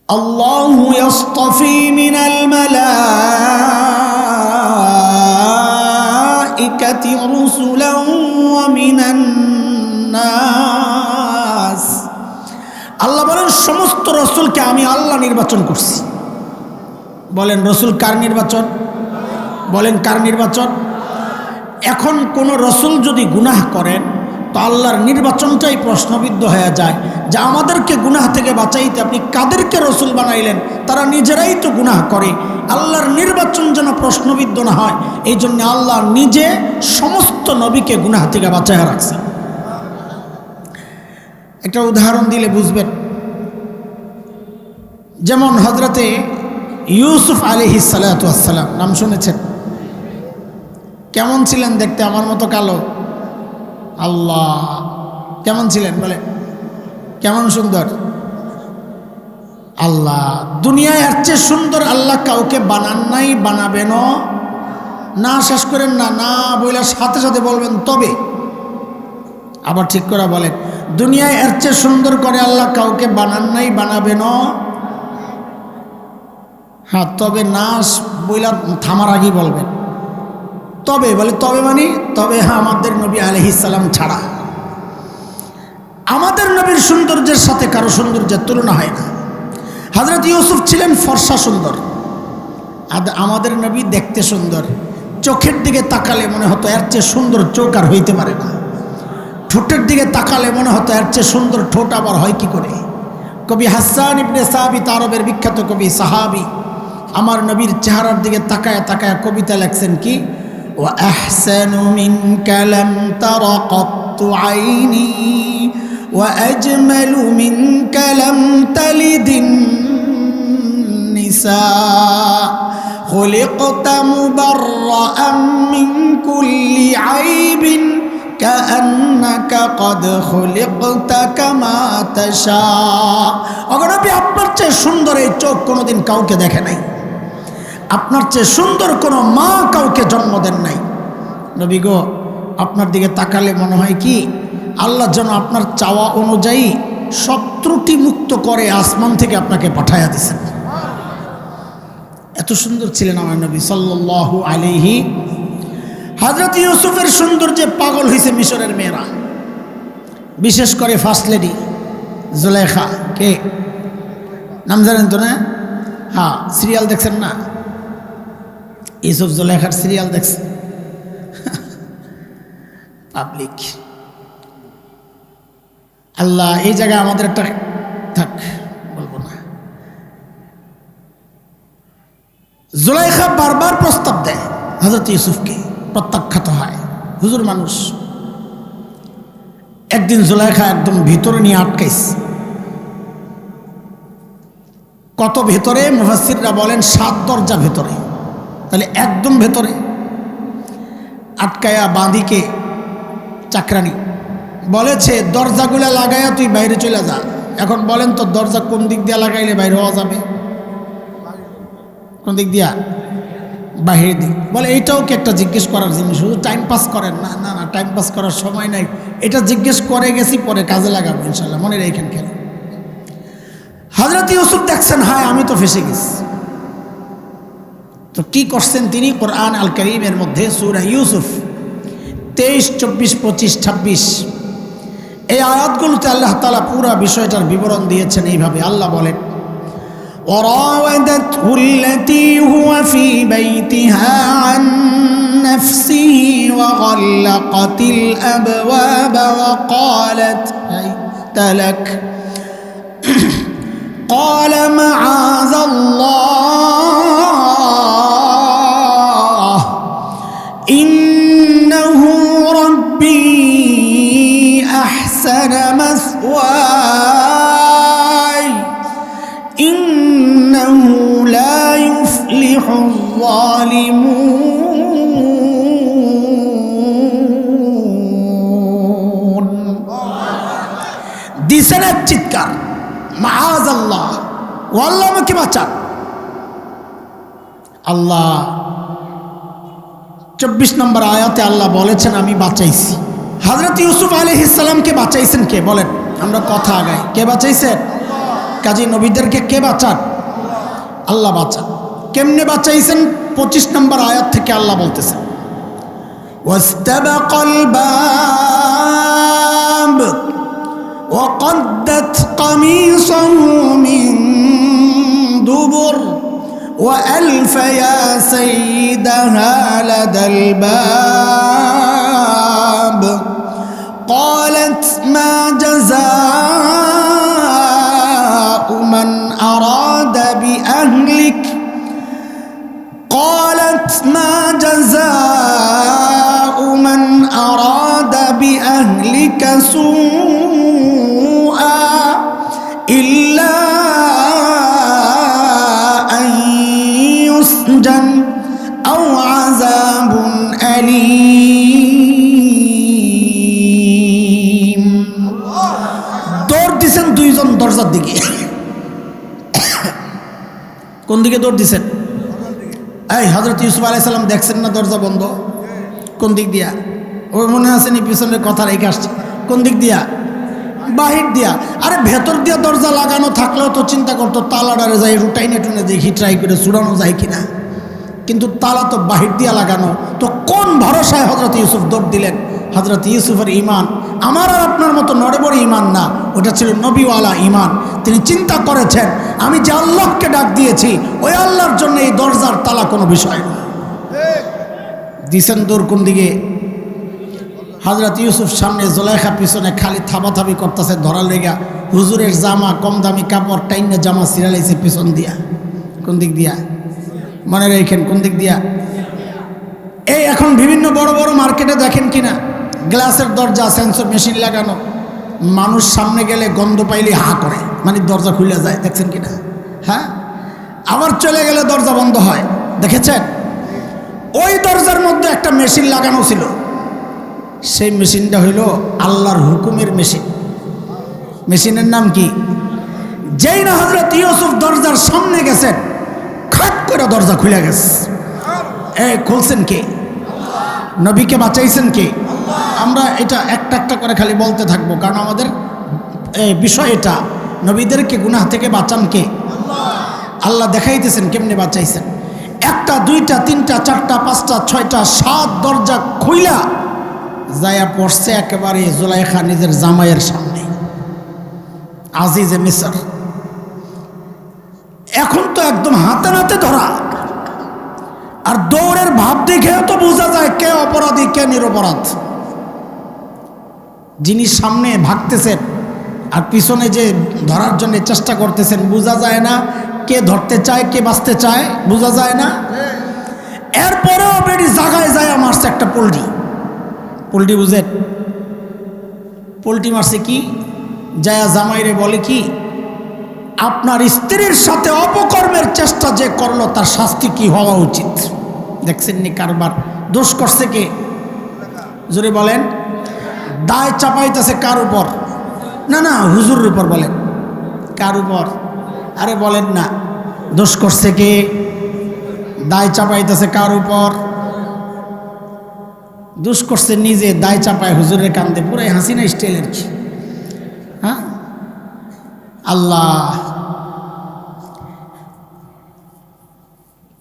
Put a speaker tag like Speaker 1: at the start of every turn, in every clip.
Speaker 1: আল্লাহু ইয়াসতাফি মিনাল মালাইকাতি রুসুলান ওয়া মিনান নাস। আল্লাহ বলেন সমস্ত রসুলকে আমি আল্লাহ নির্বাচন করছি। বলেন রসুল কার নির্বাচন? বলেন কার নির্বাচন? এখন কোন রসুল যদি গুনাহ করেন তো আল্লাহর নির্বাচনটাই প্রশ্নবিদ্ধ হয়ে যায় যে আমাদেরকে গুনাহ থেকে বাঁচাইতে আপনি কাদেরকে রসুল বানাইলেন? তারা নিজেরাই তো গুনাহ করে। আল্লাহর নির্বাচন যেন প্রশ্নবিদ্ধ না হয় এই জন্য আল্লাহ নিজে সমস্ত নবীকে গুনাহ থেকে বাঁচায় রাখছেন। একটা উদাহরণ দিলে বুঝবেন। যেমন হযরতে ইউসুফ আলাইহিস সালাতু ওয়াস সালাম, নাম শুনেছেন? কেমন ছিলেন দেখতে? আমার মতো কালো? আল্লাহ, কেমন ছিলেন বলে? কেমন সুন্দর! আল্লাহ দুনিয়ায় এর চেয়ে সুন্দর আল্লাহ কাউকে বানান নাই, বানাবেন না। শেষ করেন না, না বইলা সাথে সাথে বলবেন তবে। আবার ঠিক করে বলেন, দুনিয়ায় এর চেয়ে সুন্দর করে আল্লাহ কাউকে বানান নাই, বানাবেন। হ্যাঁ, তবে না বইলা থামার আগেই বলবেন তবে। বলে তবে মানে তবে হ্যাঁ, আমাদের নবী আলাইহিস সালাম ছাড়া। আমাদের নবীর সৌন্দর্যের সাথে কারো সৌন্দর্যের তুলনা হয় না। হযরত ইউসুফ ছিলেন ফর্সা সুন্দর, আমাদের নবী দেখতে সুন্দর। চোখের দিকে তাকালে মনে হতো এর চেয়ে সুন্দর চোখ আর হইতে পারে না। ঠোঁটের দিকে তাকালে মনে হতো এর চেয়ে সুন্দর ঠোঁট আবার হয় কি করে। কবি হাসান ইবনে সাবিত, আরবের বিখ্যাত কবি সাহাবী, আমার নবীর চেহারার দিকে তাকায় তাকায় কবিতা লেখছেন কি, ওয়া আহসানু মিনকা লাম তারা কাত্তু আইনি ওয়া আজমালু মিনকা লাম তালিদিন নিসা খুলিকতা মুবাররাআন মিন কুল্লি আইবিন কাআন্নাকা কদ খুলিকতা কামা তাশা। অগণবী, আপনার চেয়ে সুন্দর এই চোখ কোনোদিন কাউকে দেখে নাই। আপনার চেয়ে সুন্দর কোনো মা কাউকে জন্ম দেন নাই। নবী গো, আপনার দিকে তাকালে মনে হয় কি আল্লাহ যেন আপনার চাওয়া অনুযায়ী সব ত্রুটি মুক্ত করে আসমান থেকে আপনাকে পাঠায়া দিয়েছেন। এত সুন্দর ছিলেন আমার নবী সাল্লাল্লাহু আলাইহি। হযরত ইউসুফের সৌন্দর্যে পাগল হয়েছে মিশরের মেয়েরা, বিশেষ করে ফার্স্ট লেডি জুলেখা। কে নাম জানেন তো না? হ্যাঁ, সিরিয়াল দেখছেন না? ইউসুফ জুলেখার সিরিয়াল দেখছেন? পাবলিক। আল্লাহ এই জায়গায় আমাদের একটা থাক, বলবো না। জুলেখা বারবার প্রস্তাব দেয় হযরত ইউসুফকে, প্রত্যাখ্যাত হয়। হুজুর মানুষ। একদিন জুলেখা একদম ভিতরে নিয়ে আটকাইছে। কত ভেতরে? মুফাসসিররা বলেন 7 দরজা ভেতরে। তাহলে একদম ভেতরে আটকায়া বাঁধিকে চাকরানি বলেছে, দরজাগুলা লাগাইয়া তুই বাইরে চলে যা। এখন বলেন তো দরজা কোন দিক দিয়া লাগাইলে বাইরে হওয়া যাবে? কোন দিক দিয়া? বাহির দিক। বলে এইটাও কি একটা জিজ্ঞেস করার জিনিস? শুধু টাইম পাস করেন না? না না, টাইম পাস করার সময় নাই। এটা জিজ্ঞেস করে গেছি, পরে কাজে লাগাবো ইনশাল্লাহ, মনে রেখেন। কেন? হযরত ইউসুফ দেখছেন হায় আমি তো ফেসে গেছি। তো কি করছেন তিনি? কোরআন আল কারীমের মধ্যে সূরা ইউসুফ 23, 24, 25, 26 এই আয়াতগুলোতে আল্লাহ তাআলা পুরো বিষয়টার বিবরণ দিয়েছেন এইভাবে। আল্লাহ বলেন, وراودته التي هو في بيتها عن نفسه وغلقت الأبواب وقالت هيت لك قال معاذ الله إنه ربي أحسن مثواي إنه لا يفلح الظالمون। দিছেন এক চিৎকার, মাআযাল্লাহ, ও আল্লাহ আমাকে বাঁচান। আল্লাহ 24 নম্বর আয়াতে আল্লাহ বলেছেন আমি বাঁচাইছি। হযরত ইউসুফ আলাইহিস সালামকে বাঁচাইছেন কে? বলেন, আমরা কথা আগাই। কে বাঁচাইছেন? কাজী নবীদেরকে কে বাঁচান? আল্লাহ বাঁচান। কেমনে বাঁচাইছেন? 25 নম্বর আয়াত থেকে আল্লাহ বলতেছেন, ওয়াস্তাবাকাল বাব ওয়াকাদ্দাত কামিসাহু মিন দুবুর وألف يا سيدها لدى الباب قالت ما جزاء من أراد بأهلك قالت ما جزاء من أراد بأهلك سوءا إلا أو عذاب أليم। দৌড় দিছেন দুইজন দরজার দিকে। কোন দিকে দৌড় দিছেন? এই হযরত ইউসুফ আলাইহিস সালাম দেখছেন না দরজা বন্ধ? কোন দিক দিয়া? ওই মনে আছে নি পিছনের কথা রেখে আসছে। কোন দিক দিয়া? বাহির দিয়া। আরে ভেতর দিয়া দরজা লাগানো থাকলেও তো চিন্তা করতো তালাটারে যাই রুটাইনে টুনে দেখি ট্রাই করে চুরানো যায় কিনা, কিন্তু তালা তো বাহির দিয়া লাগানো। তো কোন ভরসায় হযরত ইউসুফ দৌড় দিলেন? হযরত ইউসুফের ঈমান আমার আর আপনার মতো নড়বড় ঈমান না, ওটা ছিল নবীওয়ালা ঈমান। তিনি চিন্তা করেছেন আমি যে আল্লাহকে ডাক দিয়েছি ওই আল্লাহর জন্য এই দরজার তালা কোনো বিষয় না। দিছেন দৌড় কোন দিকে? হযরত ইউসুফ সামনে, জুলাইখা পিছনে, খালি থাবাথাবি করতেছে ধরার লেগা। হুজুরের জামা, কম দামি কাপড় টাইনে জামা সিরালাইছে পিছন দিয়া। কোন দিক দিয়া? মনে রেখেন কোন দিক দিয়া। এই এখন বিভিন্ন বড় বড় মার্কেটে দেখেন কিনা গ্লাসের দরজা, সেন্সর মেশিন লাগানো। মানুষ সামনে গেলে গন্ধ পাইলে হা করে, মানে দরজা খুলে যায়। দেখছেন কিনা? হ্যাঁ, আবার চলে গেলে দরজা বন্ধ হয়। দেখেছেন? ওই দরজার মধ্যে একটা মেশিন লাগানো ছিল। সেই মেশিনটা হইল আল্লাহর হুকুমের মেশিন। মেশিনের নাম কি? যেই না হযরত ইউসুফ দরজার সামনে গেছেন, খট করে দরজা খুলে গেছে। এই খুলছেন কে? নবীকে বাঁচাইছেন কে? আমরা এটা একটা একটা করে খালি বলতে থাকবো, কারণ আমাদের বিষয় এটা। নবীদেরকে গুনাহ থেকে বাঁচান কে? আল্লাহ দেখাইতেছেন কেমনে বাঁচাইছেন। একটা, দুইটা, তিনটা, চারটা, পাঁচটা, ছয়টা, 7 দরজা খুইলা যায়া পড়ছে একেবারে জুলাইখা নিজের জামাইয়ের সামনে, আজিজে মিসর। এখন তো একদম হাতে নাতে ধরা। আর দৌড়ের ভাব দেখেও তো বোঝা যায় কে অপরাধী কে নিরপরাধ। যিনি সামনে ভাগতেছেন আর পিছনে যে ধরার জন্য চেষ্টা করতেছেন, বোঝা যায় না কে ধরতে চায় কে বাঁচতে চায়, বোঝা যায় না। এরপরেও বেডি জায়গায় যায় মারছে একটা পোল্ট্রি। পোল্ট্রি বুঝেন? পোল্ট্রি মারছে কি? জায়া জামাইরে বলে কি, আপনার স্ত্রীর সাথে অপকর্মের চেষ্টা যে করলো তার শাস্তি কি হওয়া উচিত। দেখছেন নি কারবার? দোষ করছে কে? জোরে বলেন। দায় চাপাইতেছে কার উপর? না না, হুজুরের উপর। বলেন কার উপর? আরে বলেন না। দোষ করছে কে? দায় চাপাইতেছে কার উপর? দোষ করছে নিজে, দায় চাপায় হুজুরের কান্দে। পুরাই হাসিনা স্টাইলের কি। হ্যাঁ, আল্লাহ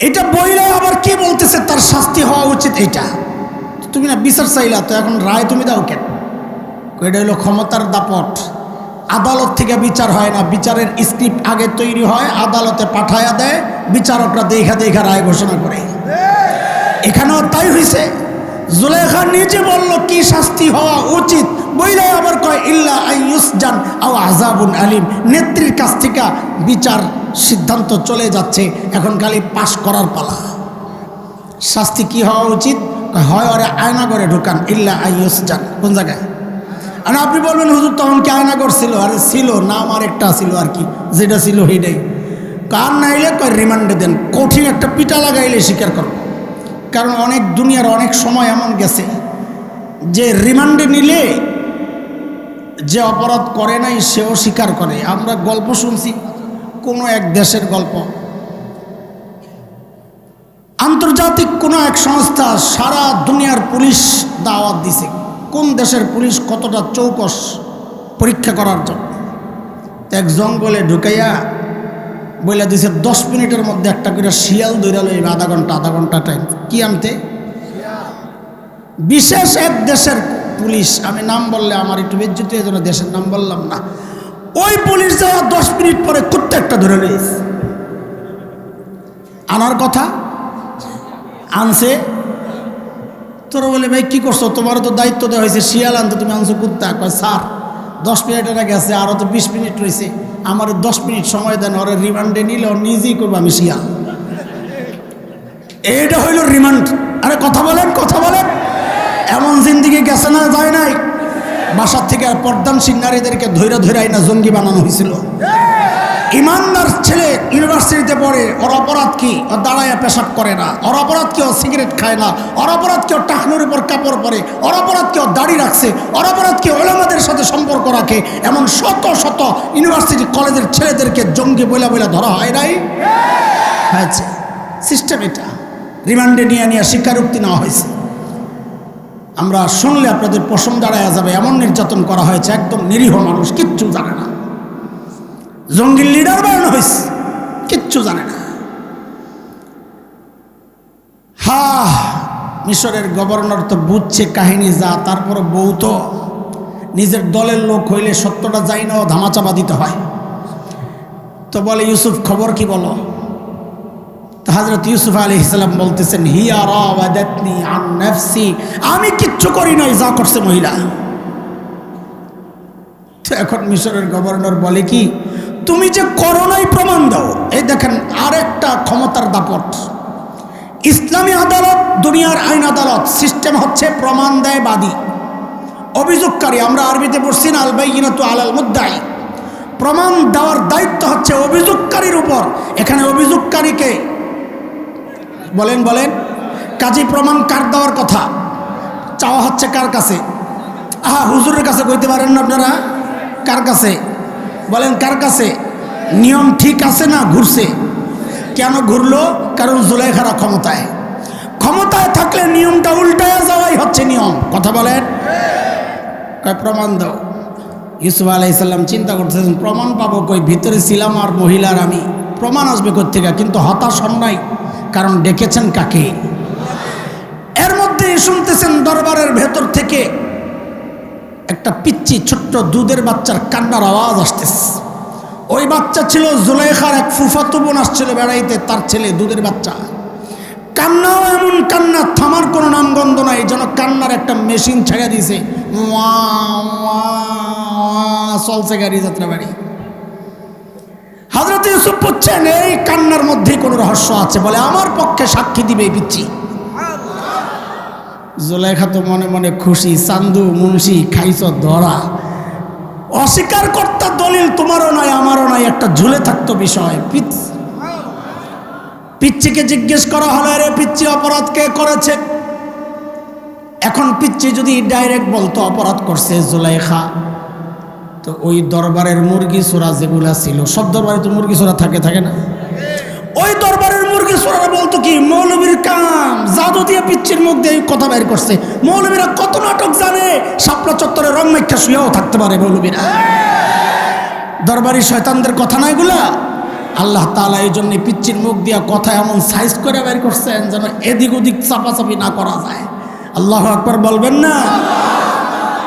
Speaker 1: এটা বইলে আবার কি বলতেছে তার শাস্তি হওয়া উচিত। এটা তুমি না বিচার চাইলা, তো এখন রায় তুমি দাও কেন? এটা হলো ক্ষমতার দাপট। আদালত থেকে বিচার হয় না, বিচারের স্ক্রিপ্ট আগে তৈরি হয়, আদালতে পাঠায়া দেয়, বিচারকরা দেখা দেখা রায় ঘোষণা করে। এখানেও তাই হয়েছে। জুলাইখা নিজে বলল কি শাস্তি হওয়া উচিত, বইলে আবার কয় ইল্লা আইয়ুসজান আও আযাবুন আলিম। নেত্রীর কাছ থেকে বিচার সিদ্ধান্ত চলে যাচ্ছে, এখন খালি পাশ করার পালা। শাস্তি কি হওয়া উচিত? হয় ওরে আয়না করে ঢুকান, ইল্লা আইয়ুসজান। কোন জায়গায়? আর আপনি বলবেন হুজুর তখন কি আয়না করছিল? আরে ছিল, নাম আরেকটা ছিল আর কি, যেটা ছিল সেইটাই। কার নাইলে কয় রিমান্ডে দেন, কঠিন একটা পিটা লাগাইলে স্বীকার করো। কারণ অনেক দুনিয়ার অনেক সময় এমন গেছে যে রিমান্ডে নিলে যে অপরাধ করে নাই সেও স্বীকার করে। আমরা গল্প শুনছি কোনো এক দেশের গল্প, আন্তর্জাতিক কোনো এক সংস্থা সারা দুনিয়ার পুলিশ দাওয়াত দিছে কোন দেশের পুলিশ কতটা চৌকস পরীক্ষা করার জন্য। এক জঙ্গলে ঢুকাইয়া বলে দিছে 10 মিনিটের মধ্যে একটা করে শিয়াল দৌড়ালো, এই আধা ঘন্টা টাইম। কি আনতে? বিশেষ এক দেশের পুলিশ, আমি নাম বললে আমার একটু বেজ্জতি, এই জন্য দেশের নাম বললাম না। ওই পুলিশ যায় 10 মিনিট পরে কুত্তা একটা ধরে রয়েছে, আনার কথা আনছে। তোরা বলে ভাই কি করছো, তোমারও তো দায়িত্ব দেওয়া হয়েছে শিয়াল আনতে, তুমি আনছো কুত্তা। কয় স্যার 10 মিনিটের আগে আছে, আরও তো 20 মিনিট রয়েছে, আমার 10 মিনিট সময় দেন, ওরা রিমান্ডে নিলে ও নিজেই করবো আমি শিয়াল। এইটা হইল রিমান্ড। আরে কথা বলেন, কথা বলেন। এমন জিন্দিগি গেছে না, যায় নাই? বাসার থেকে আর পর্দানশীল নারীদেরকে ধৈরা আইনা জঙ্গি বানানো হয়েছিল। ইমানদার ছেলে ইউনিভার্সিটিতে পড়ে, ওর অপরাধ কি? ও দাঁড়াইয়া পেশাব করে না। ওর অপরাধ কি? ও সিগারেট খায় না। ওর অপরাধ কি? ও টাকনুর উপর কাপড় পরে। ওর অপরাধ কি? ও দাড়ি রাখছে। ওর অপরাধ কি? ওলামাদের সাথে সম্পর্ক রাখে। এমন শত শত ইউনিভার্সিটি কলেজের ছেলেদেরকে জঙ্গি বইলা ধরা হয় নাই? হয়েছে। সিস্টেম এটা। রিমান্ডে নিয়ে স্বীকারোক্তি নেওয়া হয়েছে। আমরা শুনলে আপনাদের পশম দাঁড়ায় যাবে, এমন নির্যাতন করা হয়েছে, একদম নিরীহ মানুষ, কিচ্ছু জানে না। জঙ্গির লিডার বানানো হয়েছে, কিচ্ছু জানে না। মিশরের গভর্নর তো বুঝছে কাহিনী যা, তারপর বউ তো নিজের দলের লোক হইলে সত্যটা যাই না, ধামাচাপা দিতে হয়। তো বলে ইউসুফ খবর কি বলো? তো হযরত ইউসুফ আলাইহিস সালাম বলতেছেন, হিয়া রাওয়াদাতনি আন নাফসি, আমি কিচ্ছু করি নাই, যা করছে মহিলা। তো এখন মিশরের গভর্নর বলে কি, তুমি যে করো নাই প্রমাণ দাও। এই দেখেন আরেকটা ক্ষমতার দাপট। ইসলামী আদালত, দুনিয়ার আইন আদালত সিস্টেম হচ্ছে প্রমাণ দেয় বাদী, অভিযোগকারী। আমরা আরবিতে পড়ছি না, আল বাইয়িনাতু আলাল মুদ্দাই। প্রমাণ দেওয়ার দায়িত্ব হচ্ছে অভিযোগকারীর উপর। এখানে অভিযোগকারীকে বলেন কাজী প্রমাণ কার দেওয়ার কথা চাওয়া হচ্ছে? কার কাছে? হুজুরের কাছে কইতে পারেন না আপনারা? কার কাছে বলেন? কার কাছে? নিয়ম ঠিক আছে না? ঘুরছে। কেন ঘুরলো? কারণ জুলাইখারা ক্ষমতায় থাকলে নিয়মটা উল্টায় যাওয়াই হচ্ছে নিয়ম। কথা বলেন। প্রমাণ দাও। ইউসুফ আলাইহিস সালাম চিন্তা করতেছেন, প্রমাণ পাবো কই? ভিতরে ছিলাম আর মহিলার আমি, প্রমাণ আসবে কোত্থেকে? কিন্তু হতাশ হন নাই, কারণ ডেকেছেন কাকে? এর মধ্যে শুনতেছেন দরবারের ভেতর থেকে একটা পিচ্চি ছোট্ট দুধের বাচ্চার কান্নার আওয়াজ আসতেছে। ওই বাচ্চা ছিল জুলাইখার এক ফুফাতো বোন আসছিল বেড়াইতে, তার ছেলে, দুধের বাচ্চা। কান্নাও এমন কান্না, থামার কোনো নামগন্ধ নাই, যেন কান্নার একটা মেশিন ছেড়ে দিয়েছে। চলছে গাড়ি, যাত্রা বাড়ি। হযরত ইউসুফ বুঝছেন এই কান্নার মধ্যেই কোনো রহস্য আছে। বলে, আমার পক্ষে সাক্ষী দিবে এই পিচ্চি। জুলাইখা তো মনে মনে খুশি, চান্দু মুন্সি খাইছ ধরা। অস্বীকার কর্তা দলিল তোমারও নাই আমারও নাই, একটা ঝুলে থাকতো বিষয়। পিচ্চিকে জিজ্ঞেস করা হলো, রে পিচ্চি অপরাধ কে করেছে? এখন পিচ্চি যদি ডাইরেক্ট বলতো অপরাধ করছে জুলাইখা, তো ওই দরবারের মুরগি চোরা যেগুলা ছিল, সব দরবারে তো মুরগি চোরা থাকে না? ওই দরবারের মুরগি চোরারা বলতো কি, মৌলবীর কাম, জাদু দিয়ে পিচ্চির মুখ দিয়ে কথা বের করছে। মৌলবীরা কত নাটক জানে, শাপলা চত্বরে রং মাইখা শুয়েও থাকতে পারে মৌলবীরা। দরবারি শয়তানদের কথা না এগুলা। আল্লাহ তাআলা এই জন্য পিচ্চির মুখ দিয়া কথা এমন সাইজ করে বের করছেন যেন এদিক ওদিক চাপাচাপি না করা যায়। আল্লাহু আকবার বলবেন না?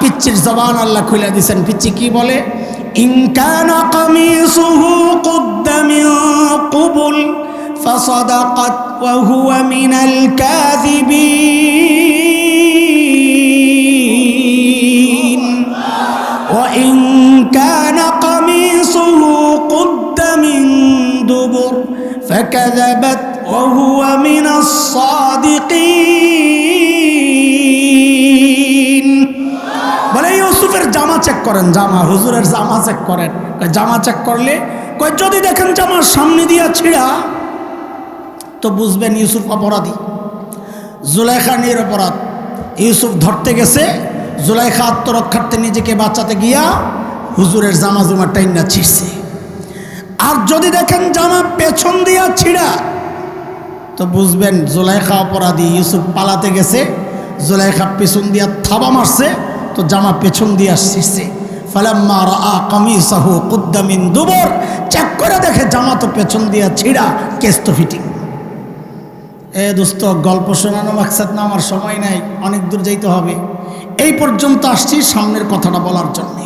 Speaker 1: পিচ্চির জবান আল্লাহ খুলে দিয়েছেন। পিচ্চি কি বলে? ইন কানা কামিসুহু কুদ্দা মিন কুবুল ফাসাদাকাত ওয়া হুয়া মিনাল কাযিবিন ওয়া ইন কানা কামিসুহু কুদ্দা মিন দুবুর ফাকাযাবাত ওয়া হুয়া মিনাস সাদিকিন। বলে ইউসুফের জামা চেক করেন, জামা, হুজুরের জামা চেক করেন। জামা চেক করলে কয় যদি দেখেন জামার সামনে দিয়া ছিঁড়া, তো বুঝবেন ইউসুফ অপরাধী। জুলাইখা নিরপরাধ। ইউসুফ ধরতে গেছে, জুলাইখা আত্মরক্ষার্থে নিজেকে বাঁচাতে গিয়া হুজুরের জামা টাইনা ছিঁড়ছে। আর যদি দেখেন জামা পেছন দিয়া ছিঁড়া, তো বুঝবেন জুলাইখা অপরাধী। ইউসুফ পালাতে গেছে, জুলাইখা পেছন দিয়া থাবা মারছে, তো জামা পেছন দিয়া ছিঁড়ছে। ফালাম্মা রাআ কামিসাহু কুদ্দা মিন দুবুর, চেক করে দেখে জামা তো পেছন দিয়া ছিঁড়া, কেস তো ফিটিং। এ দোস্ত, গল্প শোনানো মাকসাদ না, আমার সময় নাই, অনেক দূর যাইতে হবে। এই পর্যন্ত আসছি সামনের কথাটা বলার জন্যে।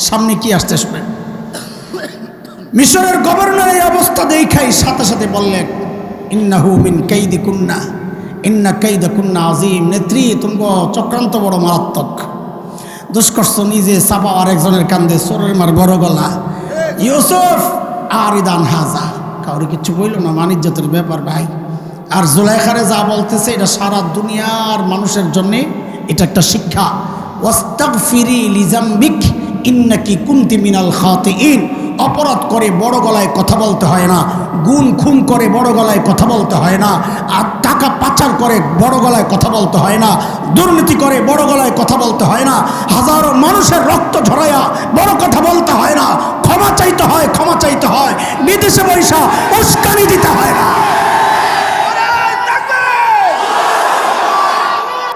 Speaker 1: সামনে কি আসতে শুনেন। মিশরের গভর্নর এই অবস্থা দেখাই সাথে সাথে বললেন, ইন্নাহু মিন কাইদিকুন্না, ইন্না কাইদাকুন্না আযীম। নেত্রী, তুমগো চক্রান্ত বড় মারাত্মক। দুষ্কর্ষ নিজে চাপা আরেকজনের কান্দে, চোরের মার বড় গলা। ইউসুফ আরিদান হাজা, কাউরে কিচ্ছু বইল না, মানিজ্যতের ব্যাপার ভাই। আর জুলাইখারে যা বলতেছে এটা সারা দুনিয়ার মানুষের জন্যে এটা একটা শিক্ষা। ওয়াস্তাগফিরি লিজামবিক ইন্নাকি কুনতি মিনাল খাতিইন। অপরাধ করে বড় গলায় কথা বলতে হয় না, গুণ খুন করে বড় গলায় কথা বলতে হয় না, আর টাকা পাচার করে বড় গলায় কথা বলতে হয় না, দুর্নীতি করে বড় গলায় কথা বলতে হয় না, হাজারো মানুষের রক্ত ঝরাইয়া বড় কথা বলতে হয় না, ক্ষমা চাইতে হয়, ক্ষমা চাইতে হয়, বিদেশে পয়সা উস্কানি দিতে হয়।